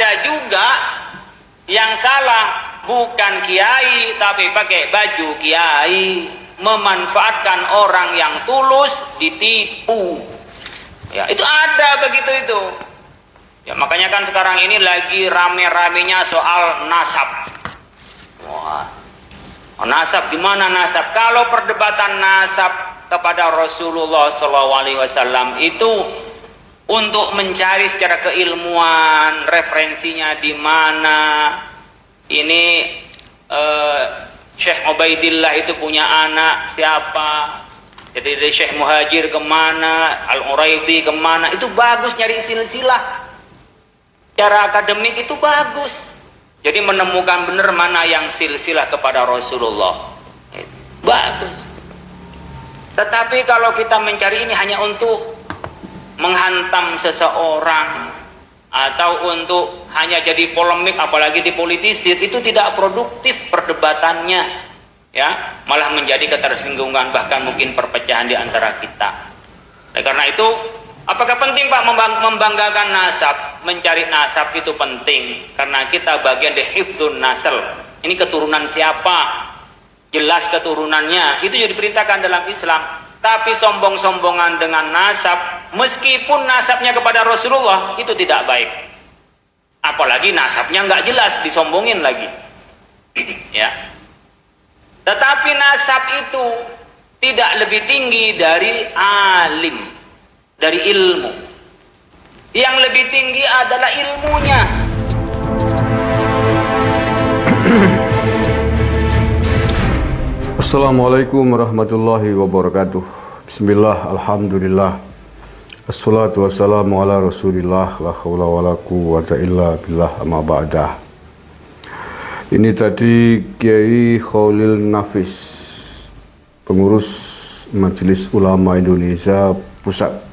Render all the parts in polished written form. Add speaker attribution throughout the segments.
Speaker 1: ada juga yang salah, bukan kiai tapi pakai baju kiai, memanfaatkan orang yang tulus ditipu. Ya, itu ada begitu itu. Ya, makanya kan sekarang ini lagi rame-ramenya soal nasab. Wah, nasab gimana nasab? Kalau perdebatan nasab kepada Rasulullah SAW itu untuk mencari secara keilmuan referensinya di mana. Ini Syekh Ubaidillah itu punya anak siapa, jadi dari Syekh Muhajir kemana, Al-Uraidi kemana, itu bagus nyari silsilah. Cara akademik itu bagus, jadi menemukan benar mana yang silsilah kepada Rasulullah, bagus. Tetapi kalau kita mencari ini hanya untuk menghantam seseorang atau untuk hanya jadi polemik, apalagi dipolitisir, itu tidak produktif perdebatannya, ya, malah menjadi ketersinggungan, bahkan mungkin perpecahan di antara kita. Nah, karena itu apakah penting Pak membanggakan nasab? Mencari nasab itu penting karena kita bagian dari hifdzun nasl. Ini keturunan siapa, jelas keturunannya, itu juga diperintahkan dalam Islam. Tapi sombong-sombongan dengan nasab, meskipun nasabnya kepada Rasulullah, itu tidak baik. Apalagi nasabnya nggak jelas, disombongin lagi. Ya. Tetapi nasab itu tidak lebih tinggi dari alim, dari ilmu. Yang lebih tinggi adalah ilmunya.
Speaker 2: Assalamualaikum warahmatullahi wabarakatuh. Bismillah, alhamdulillah, assalatu wassalamu ala rasulillah, la hawla wa la quwwata illa billah, amma ba'dah. Ini tadi Kiai Khalil Nafis, pengurus Majelis Ulama Indonesia Pusat.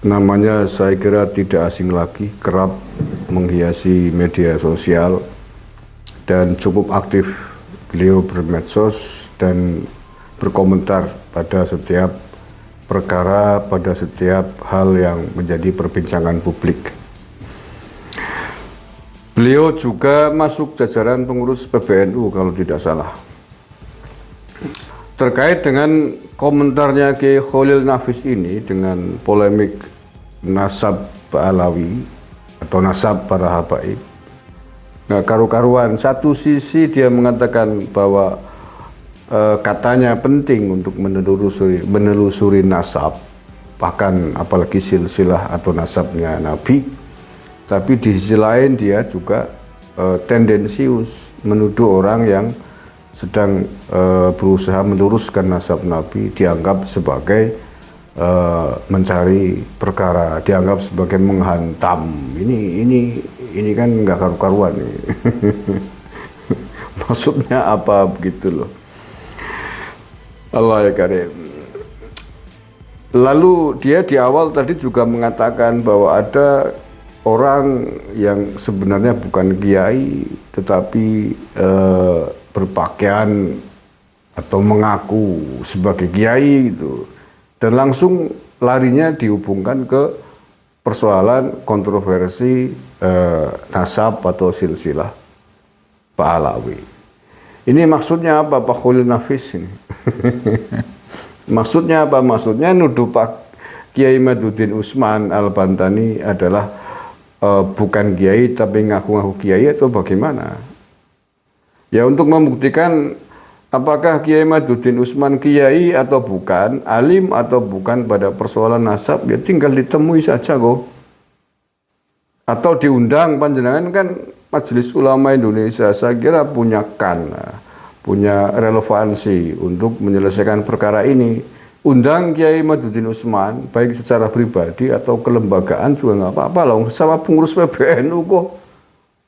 Speaker 2: Namanya saya kira tidak asing lagi, kerap menghiasi media sosial dan cukup aktif. Beliau bermedsos dan berkomentar pada setiap perkara, pada setiap hal yang menjadi perbincangan publik. Beliau juga masuk jajaran pengurus PBNU kalau tidak salah. Terkait dengan komentarnya Kiai Khalil Nafis ini dengan polemik nasab Alawi atau nasab para habaib, nggak karu-karuan. Satu sisi dia mengatakan bahwa katanya penting untuk menelusuri nasab, bahkan apalagi silsilah atau nasabnya Nabi. Tapi di sisi lain dia juga tendensius menuduh orang yang sedang berusaha meluruskan nasab Nabi dianggap sebagai mencari perkara, dianggap sebagai menghantam. Ini kan nggak karu-karuan. Maksudnya apa begitu loh. Allah ya karim. Lalu dia di awal tadi juga mengatakan bahwa ada orang yang sebenarnya bukan kiai tetapi berpakaian atau mengaku sebagai kiai gitu. Dan langsung larinya dihubungkan ke persoalan kontroversi nasab atau silsilah Pak Alawi. Ini maksudnya apa Pak Khalil Nafis ini? Maksudnya apa? Maksudnya nuduh Pak Kiai Maduddin Usman Al-Bantani adalah bukan kiai tapi ngaku-ngaku kiai atau bagaimana? Ya, untuk membuktikan apakah Kiai Maduddin Usman kiai atau bukan, alim atau bukan pada persoalan nasab, ya tinggal ditemui saja kok. Atau diundang, panjenengan kan Majelis Ulama Indonesia, saya kira punya relevansi untuk menyelesaikan perkara ini. Undang Kiai Maduddin Usman, baik secara pribadi atau kelembagaan juga nggak apa-apa loh, sama pengurus PBNU kok.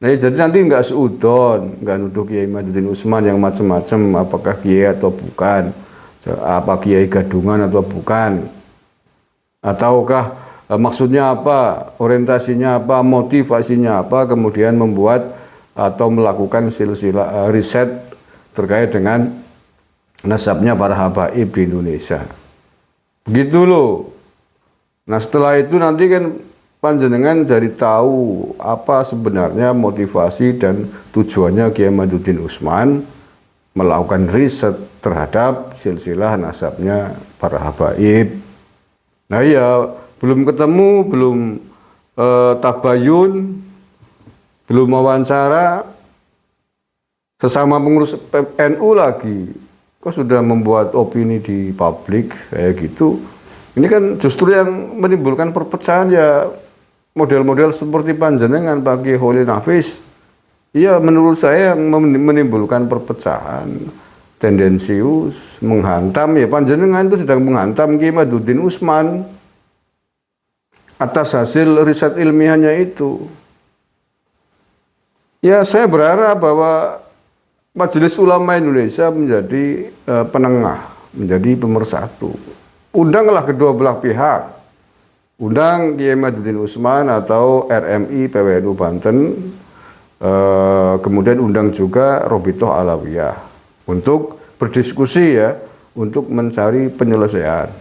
Speaker 2: Nah, jadi nanti nggak seudon, nggak nuduh Kiai Maduddin Usman yang macam-macam, apakah kiai atau bukan, apa kiai gadungan atau bukan, ataukah maksudnya apa, orientasinya apa, motivasinya apa, kemudian membuat atau melakukan silsilah riset terkait dengan nasabnya para habaib di Indonesia. Begitu loh. Nah, setelah itu nanti kan panjenengan jadi tahu apa sebenarnya motivasi dan tujuannya Kiai Madudin Usman melakukan riset terhadap silsilah nasabnya para habaib. Nah ya, belum ketemu, belum tabayun, belum wawancara sesama pengurus NU lagi, kok sudah membuat opini di publik kayak gitu. Ini kan justru yang menimbulkan perpecahan ya, model-model seperti panjenengan Pak Kiai Holil Nafis. Ya menurut saya yang menimbulkan perpecahan, tendensius, menghantam, ya panjenengan itu sedang menghantam Kiai Madudin Usman atas hasil riset ilmiahnya itu. Ya saya berharap bahwa Majelis Ulama Indonesia menjadi penengah, menjadi pemersatu. Undanglah kedua belah pihak. Undang Kiai Madudin Usman atau RMI PWNU Banten, kemudian undang juga Robitoh Alawiyah untuk berdiskusi ya, untuk mencari penyelesaian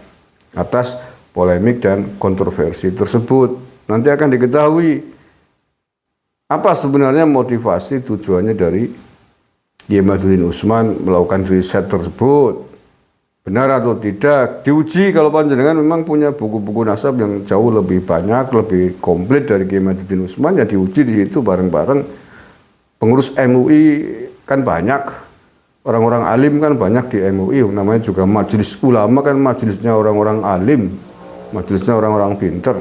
Speaker 2: atas polemik dan kontroversi tersebut. Nanti akan diketahui apa sebenarnya motivasi tujuannya dari Kiai Madudin Usman melakukan riset tersebut. Benar atau tidak, diuji. Kalau panjenengan memang punya buku-buku nasab yang jauh lebih banyak, lebih komplit dari Kiai Madudin Usman, ya diuji di situ bareng-bareng. Pengurus MUI kan banyak, orang-orang alim kan banyak di MUI, namanya juga majelis ulama kan majelisnya orang-orang alim, majelisnya orang-orang pinter.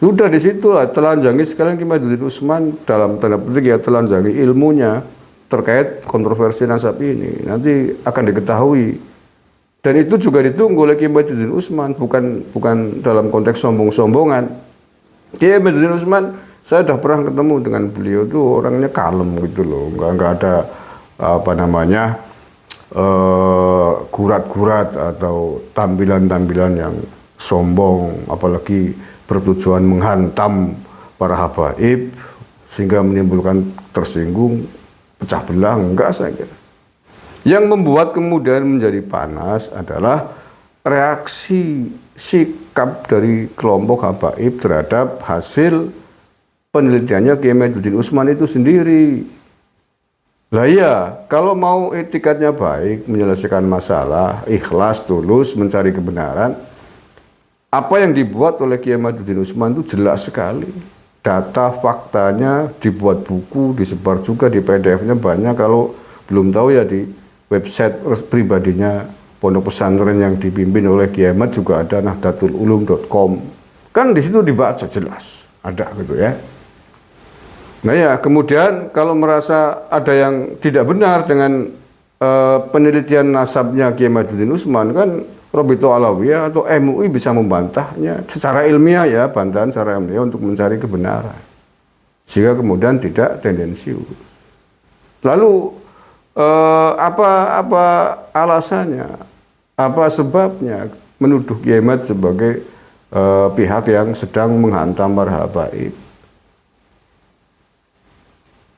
Speaker 2: Sudah di situ lah, telanjangi sekalian Kiai Madudin Usman dalam tanda petik ya, telanjangi ilmunya terkait kontroversi nasab ini. Nanti akan diketahui. Dan itu juga ditunggu oleh Kiai Madudin Usman, bukan dalam konteks sombong-sombongan. Kiai Madudin Usman, saya sudah pernah ketemu dengan beliau tuh, orangnya kalem gitu loh, nggak ada apa namanya gurat-gurat atau tampilan-tampilan yang sombong, apalagi bertujuan menghantam para habaib sehingga menimbulkan tersinggung, pecah belah, enggak saya kira. Yang membuat kemudian menjadi panas adalah reaksi sikap dari kelompok habaib terhadap hasil penelitiannya Kiai Madudin Usman itu sendiri. Lah ya, kalau mau etikatnya baik, menyelesaikan masalah, ikhlas, tulus, mencari kebenaran, apa yang dibuat oleh Kiai Madudin Usman itu jelas sekali. Data, faktanya dibuat buku, disebar juga di PDF-nya banyak. Kalau belum tahu ya di website pribadinya pondok pesantren yang dipimpin oleh Kiai Ahmad juga ada, nahdlatululum.com. Kan di situ dibaca jelas, ada gitu ya. Nah ya, kemudian kalau merasa ada yang tidak benar dengan penelitian nasabnya Kiai Madudin Usman, kan Robitoh Alawiyah atau MUI bisa membantahnya secara ilmiah ya, bantahan secara ilmiah untuk mencari kebenaran. Sehingga kemudian tidak tendensius. Lalu apa alasannya, apa sebabnya menuduh Kiai Ahmad sebagai pihak yang sedang menghantam para habaib,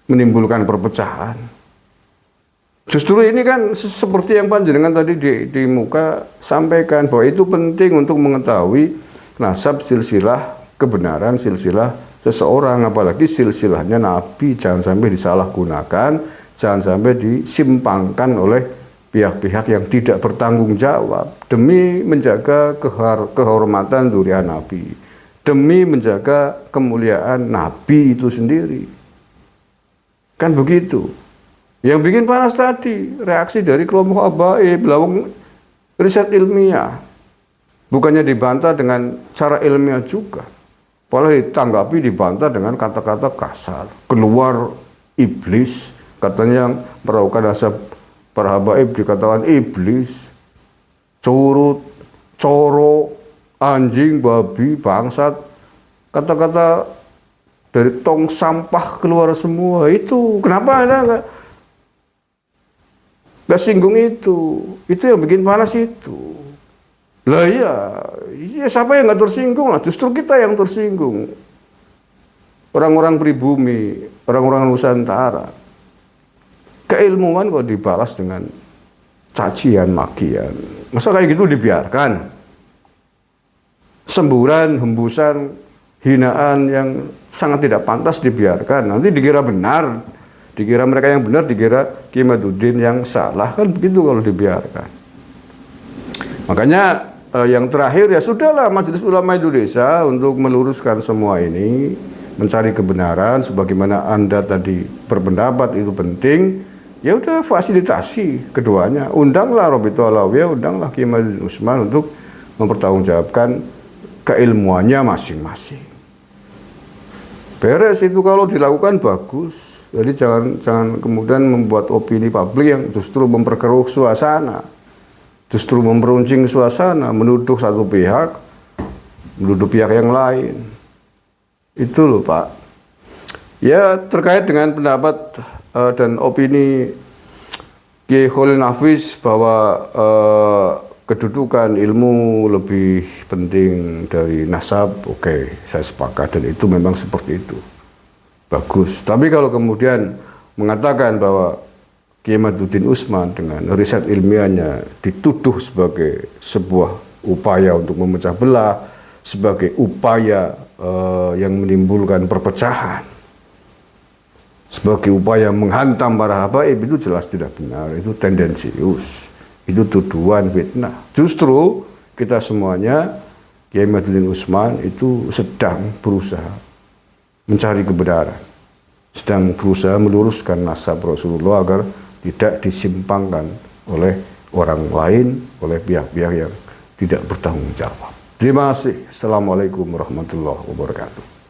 Speaker 2: menimbulkan perpecahan? Justru ini kan seperti yang panjenengan tadi di muka sampaikan, bahwa itu penting untuk mengetahui nasab silsilah kebenaran, silsilah seseorang, apalagi silsilahnya Nabi, jangan sampai disalahgunakan, jangan sampai disimpangkan oleh pihak-pihak yang tidak bertanggung jawab demi menjaga kehormatan dzurriyyah Nabi, demi menjaga kemuliaan Nabi itu sendiri. Kan begitu. Yang bikin panas tadi reaksi dari kelompok habaib, lawang riset ilmiah, bukannya dibantah dengan cara ilmiah juga, malah ditanggapi, dibantah dengan kata-kata kasar, keluar iblis. Katanya yang meragukan nasab para habaib dikatakan iblis, curut, coro, anjing, babi, bangsat. Kata-kata dari tong sampah keluar semua. Itu kenapa Anda nggak singgung itu? Itu yang bikin panas itu. Lah ya siapa yang nggak tersinggung lah? Justru kita yang tersinggung. Orang-orang pribumi, orang-orang Nusantara. Keilmuan kok dibalas dengan cacian, makian. Masa kayak gitu dibiarkan? Semburan, hembusan hinaan yang sangat tidak pantas dibiarkan. Nanti dikira benar, dikira mereka yang benar, dikira Kiai Madudin yang salah, kan begitu kalau dibiarkan. Makanya yang terakhir ya sudahlah Majelis Ulama Indonesia untuk meluruskan semua ini, mencari kebenaran sebagaimana Anda tadi berpendapat itu penting. Ya udah fasilitasi keduanya, undanglah Robito Alawiyah, undanglah Kiai Madudin Usman untuk mempertanggungjawabkan keilmuannya masing-masing. Beres itu kalau dilakukan bagus. Jadi jangan kemudian membuat opini publik yang justru memperkeruh suasana, justru memperuncing suasana, menuduh satu pihak, menuduh pihak yang lain. Itu loh Pak. Ya terkait dengan pendapat dan opini Kiai Khalil Nafis bahwa kedudukan ilmu lebih penting dari nasab, oke, saya sepakat dan itu memang seperti itu. Bagus. Tapi kalau kemudian mengatakan bahwa Kiai Madudin Usman dengan riset ilmiahnya dituduh sebagai sebuah upaya untuk memecah belah, sebagai upaya yang menimbulkan perpecahan, sebagai upaya menghantam para habaib, itu jelas tidak benar, itu tendensius, itu tuduhan fitnah. Justru kita semuanya, Kiai Madudin Usman itu sedang berusaha mencari kebenaran, sedang berusaha meluruskan nasab Rasulullah agar tidak disimpangkan oleh orang lain, oleh pihak-pihak yang tidak bertanggung jawab. Terima kasih. Assalamualaikum warahmatullahi wabarakatuh.